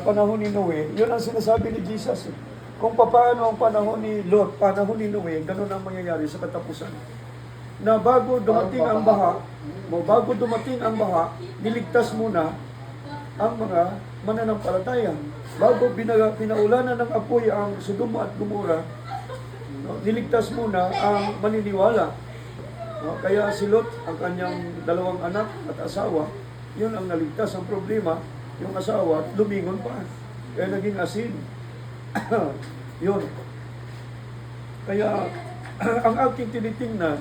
Panahon ni Noe, yun ang sinasabi ni Jesus. Kung paano ang panahon ni Lot, panahon ni Noe, ganun ang mangyayari sa katapusan. Na bago dumating ang baha, niligtas muna ang mga mananampalataya. Bago pinaulanan ng apoy ang Sodoma at Gomora, no, niligtas muna ang maniniwala. No, kaya si Lot, ang kanyang dalawang anak at asawa, yun ang naligtas. Ang problema, yung asawa, lumingon pa. Kaya naging asin. Yun. Kaya, ang aking tinitingnan,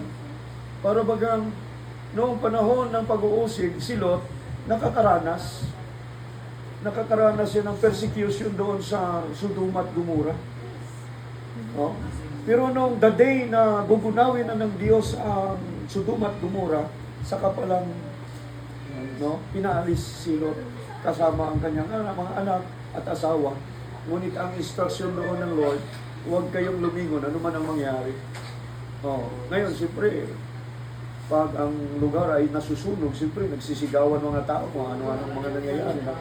para bagang noong panahon ng pag-uusig, si Lot, nakakaranas siya ng persecution doon sa Sodoma at Gomora. No? Pero nung the day na gugunawin na ng Diyos ang Sodoma at Gomora, saka palang pinaalis si Lot kasama ang kanyang mga anak at asawa. Ngunit ang instruction doon ng Lord, huwag kayong lumingon, ano man ang mangyari. Ngayon, siyempre, pag ang lugar ay nasusunog, siyempre, nagsisigawan mga tao kung ano-anong mga nangyayari na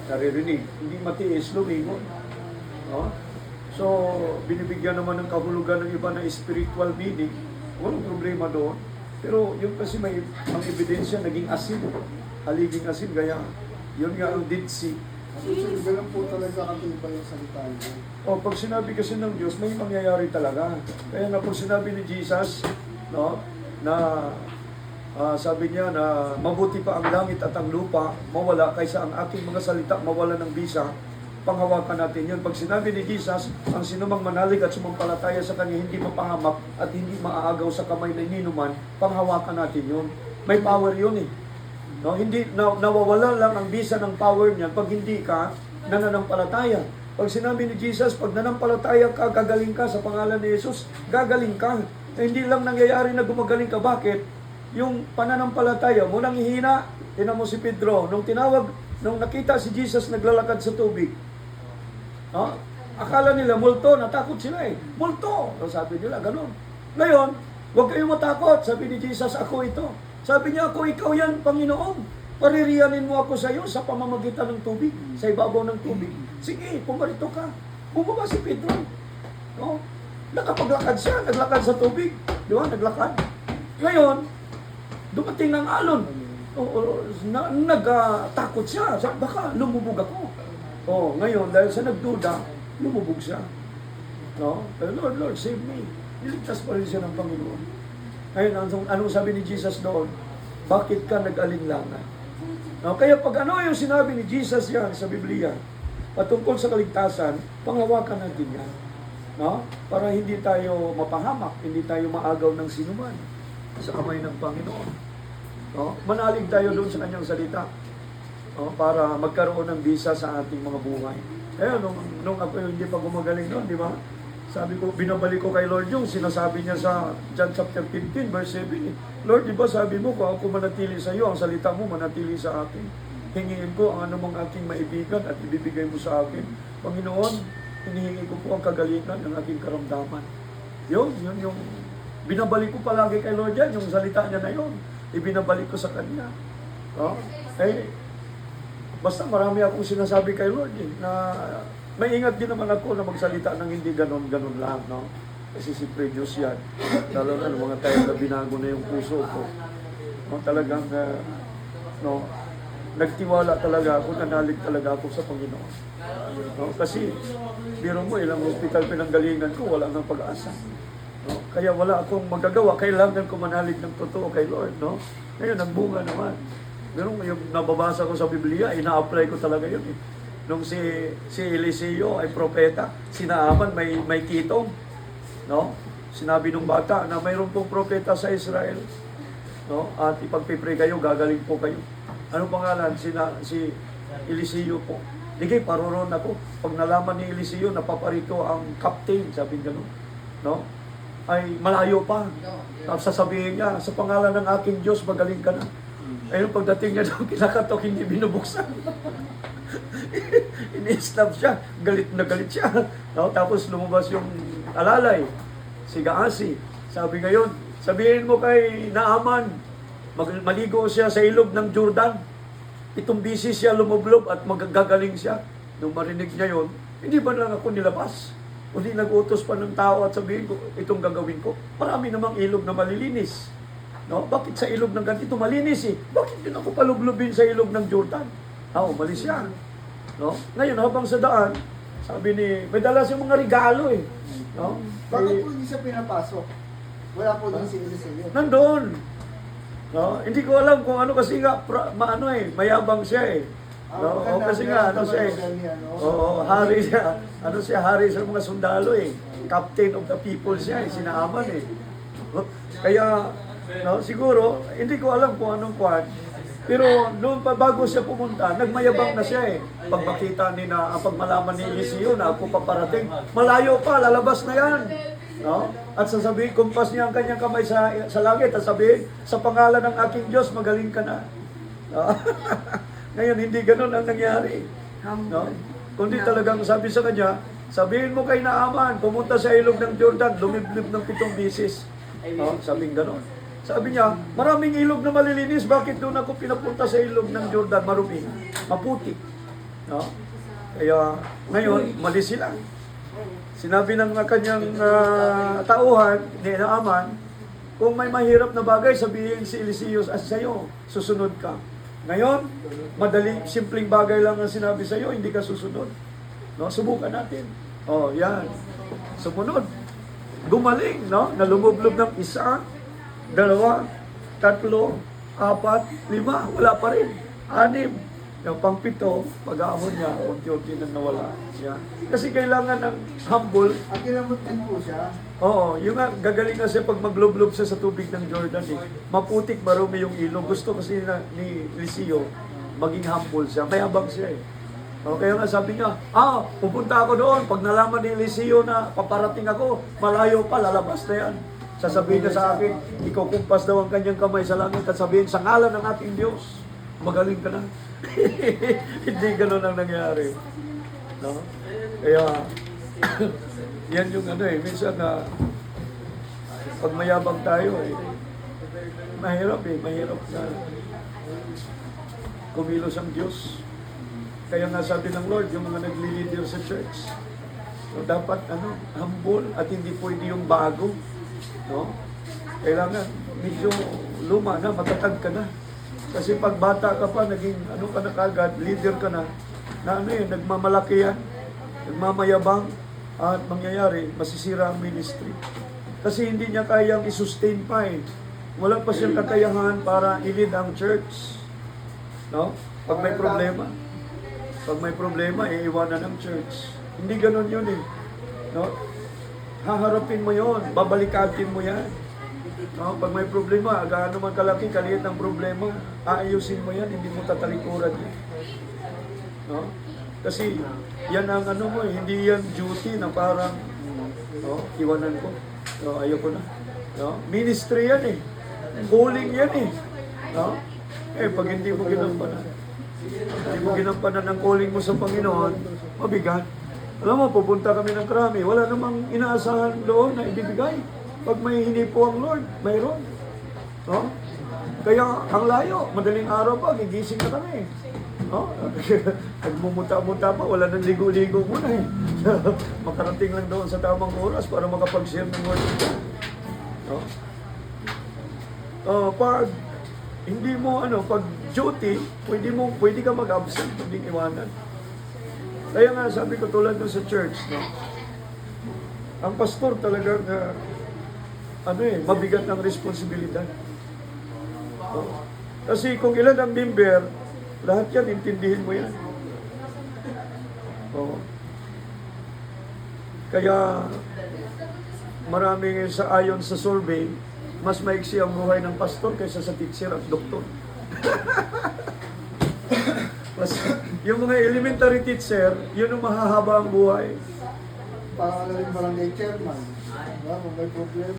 naririnig. Hindi matiis, lumingon. So, binibigyan naman ng kahulugan ng iba na spiritual meaning. Walang problema doon. Pero yung kasi may ang ebidensya, naging asin. Haliging asin, kaya yun nga ang Dead Sea. So, ganun po talaga katibay yung salita niya. Pag sinabi kasi ng Diyos, may mangyayari talaga. Kaya na pag sinabi ni Jesus, sabi niya na mabuti pa ang langit at ang lupa mawala kaysa ang aking mga salita mawala ng bisa, panghawakan natin yun. Pag sinabi ni Jesus, ang sinumang manalig at sumampalataya sa Kanya hindi mapahamak at hindi maaagaw sa kamay ng ninuman, panghawakan natin yun. May power yun eh. No, hindi nawawala lang ang bisa ng power niyan pag hindi ka nananampalataya. Pag sinabi ni Jesus, pag nanampalataya ka, gagaling ka sa pangalan ni Jesus, gagaling ka. Hindi lang nangyayari na gumagaling ka. Bakit? Yung pananampalataya mo nang hihina. Tingnan mo si Pedro, nung nakita si Jesus naglalakad sa tubig. Akala nila multo, natakot sila eh. Multo! So sabi nila, ganun. Ngayon, huwag kayong matakot. Sabi ni Jesus, ako ito. Sabi niya, ako ikaw yan, Panginoon. Paririyanin mo ako sa iyo sa pamamagitan ng tubig, sa ibabaw ng tubig. Sige, pumarito ka. Bumaba si Pedro. No? Nakapaglakad siya, naglakad sa tubig. Di ba? Naglakad. Ngayon, dumating ng alon. Nagtakot siya. Sabi, baka lumubog ako. Ngayon, dahil sa nagduda, lumubog siya. No? Pero Lord, save me. Niligtas pa rin siya ng Panginoon. Ngayon, anong sabi ni Jesus doon? Bakit ka nag-alinlangan? No, kaya pag ano yung sinabi ni Jesus yan sa Biblia, patungkol sa kaligtasan, panghawakan natin yan. No? Para hindi tayo mapahamak, hindi tayo maagaw ng sinuman sa kamay ng Panginoon. No? Manalig tayo doon sa kanyang salita. No? Para magkaroon ng bisa sa ating mga buhay. Kaya nung ako hindi pa gumagaling noon, di ba? Sabi ko, binabalik ko kay Lord yung sinasabi niya sa John chapter 15, verse 7. Lord, di ba sabi mo, kung ako manatili sa iyo, ang salita mo manatili sa akin. Hingiin ko ang anumang aking maibigan at ibibigay mo sa akin. Panginoon, hinihingi ko po ang kagalingan ng aking karamdaman. Yun yung binabalik ko palagi kay Lord yan, yung salita niya na yun. Ibinabalik ko sa Kanya. Basta marami akong sinasabi kay Lord na maingat din naman ako na magsalita ng hindi ganon-ganon lang, no? Kasi si Diyos yan. Lalo na mga tayo na binago na yung puso ko. Talagang, nagtiwala talaga ako, nanalig talaga ako sa Panginoon. No? Kasi, biro mo, ilang hospital pinanggalingan ko, wala nang pag-asa. No? Kaya wala akong magagawa. Kailangan ko manalig ng totoo kay Lord. No? Ngayon, nagbunga naman. Pero yung nababasa ko sa Biblia, ina-apply ko talaga yun eh. Nung si Eliseo ay propeta, si Naaman may kitong, no? Sinabi nung bata na mayroon pong propeta sa Israel, no? At ipagpipray kayo, gagaling po kayo. Anong pangalan? Si Eliseo po. Sige, paroron ako. Pag nalaman ni Eliseo, napaparito ang captain, sabi niya, no? Ay malayo pa. Tapos sasabihin niya, sa pangalan ng aking Diyos, magaling ka na. Ayun, pagdating niya doon, kinakatok, hindi binubuksan. Ini-snap siya, galit na galit siya. No? Tapos lumabas yung alalay, si Gaasi. Sabi ngayon, sabihin mo kay Naaman, maligo siya sa ilog ng Jordan. 7 bisis siya lumublob at magagaling siya. nung marinig niya yon, hindi ba lang ako nilabas? Kundi nag-utos pa ng tao at sabihin ko, itong gagawin ko. Marami namang ilog na malilinis. No? Bakit sa ilog ng ganito malinis eh? Bakit yun ako palublubin sa ilog ng Jordan? Umalis siya. No? Ngayon, habang sa daan, sabi ni, may dala siyang mga regalo eh. No? Bakit po hindi siya pinapasok? Wala po din si Eliseo. Nandun. No? Hindi ko alam kung ano kasi nga, mayabang siya eh. No? O kasi nga, ano siya eh. Oo, hari siya. Ano siya, hari sa mga sundalo eh. Captain of the people siya eh, sinaaman eh. No? Kaya, no, siguro, hindi ko alam kung anong kwan. Pero noon pa bago siya pumunta, nagmayabang na siya eh. Pag makita ni na, pag malaman ni Eliseo na ako paparating, malayo pa, lalabas na yan. No? At sasabihin, kumpas niya ang kanyang kamay sa langit at sabihin, sa pangalan ng aking Diyos, magaling ka na. No? Ngayon, hindi ganun ang nangyari. No? Kundi talagang sabi sa kanya, sabihin mo kay Naaman, pumunta sa ilog ng Jordan, lumiblib ng 7 bisis. No? Sabing ganun. Sabi niya, maraming ilog na malilinis, bakit doon ako pinapunta sa ilog ng Jordan, marumi, maputi. No? Kaya ngayon, mali sila. Sinabi ng kanyang tauhan ni Naaman, kung may mahirap na bagay, sabihin si Eliseo sa'yo, susunod ka. Ngayon, madali, simpleng bagay lang ang sinabi sa'yo, hindi ka susunod. No? Subukan natin. Yan. Sumunod. Gumaling, no? Nalumublob ng 1, 2, 3, 4, 5, wala pa rin. 6. Yung pang-7, pag-aamon niya, unti-unti nang nawala. Yan. Kasi kailangan ng humble. At kinamot din po siya. Oo, yung nga, gagaling kasi pag maglublob siya sa tubig ng Jordan eh. Maputik, marumi yung ilog. Gusto kasi ni Eliseo, maging humble siya. Mayabang siya eh. Kaya nga sabi niya, pupunta ako doon. Pag nalaman ni Eliseo na paparating ako, malayo pa, lalabas na yan. Sasabihin niya sa akin, ikaw kumpas daw ang kanyang kamay sa langit at sabihin, sa ngalan ng ating Diyos, magaling ka na. Hindi ganun ang nangyari. No? Kaya, yan yung minsan na pag mayabang tayo mahirap na kumilos ang Diyos. Kaya nga sabi ng Lord, yung mga nagli-leader sa church, dapat humble at hindi pwede yung bago. No? Kailangan medyo luma na, matatag ka na. Kasi pag bata ka pa, naging ka na kagad, leader ka na nagmamalaki yan, nagmamayabang, at mangyayari, masisira ang ministry. Kasi hindi niya kayang i-sustain pa eh. Wala pa siyang kakayahan para i-lead ang church. No? Pag may problema, iiwanan ng church. Hindi ganon yun eh. No? Haharapin mo yon, babalikatin mo yan. No? Pag may problema, gaano man kalaki, kaliit ang problema, aayusin mo yan, hindi mo tatalikuran yan. No? Kasi yan ang hindi yan duty na parang iwanan ko. No, ayoko na. No? Ministry yan eh. Calling yan eh. No? Pag hindi mo ginampanan ng calling mo sa Panginoon, mabigat. Alam mo, pupunta kami ng Krami, wala namang inaasahan doon na ibibigay. Pag may hinipo ang Lord, mayroon. No? Kaya ang layo, madaling araw pa, gigising na kami. No? Nagmumuta-muta pa, wala nang ligo-ligo muna eh. Makarating lang doon sa tamang oras para makapag-share ng word of God. No? Pag hindi mo pag duty, pwede ka mag-absent, pwedeng iwanan. Kaya nga sabi ko tulad doon sa church, no? Ang pastor talaga mabigat ang responsibilidad. No? Kasi kung ilan ang member, lahat yan, intindihin mo yan. Kaya maraming ayon sa survey, mas maiksi ang buhay ng pastor kaysa sa teacher at doktor. Yung mga elementary teacher, yun ang mahahaba ang buhay. Parang barangay chairman. Diba? Kung may problema.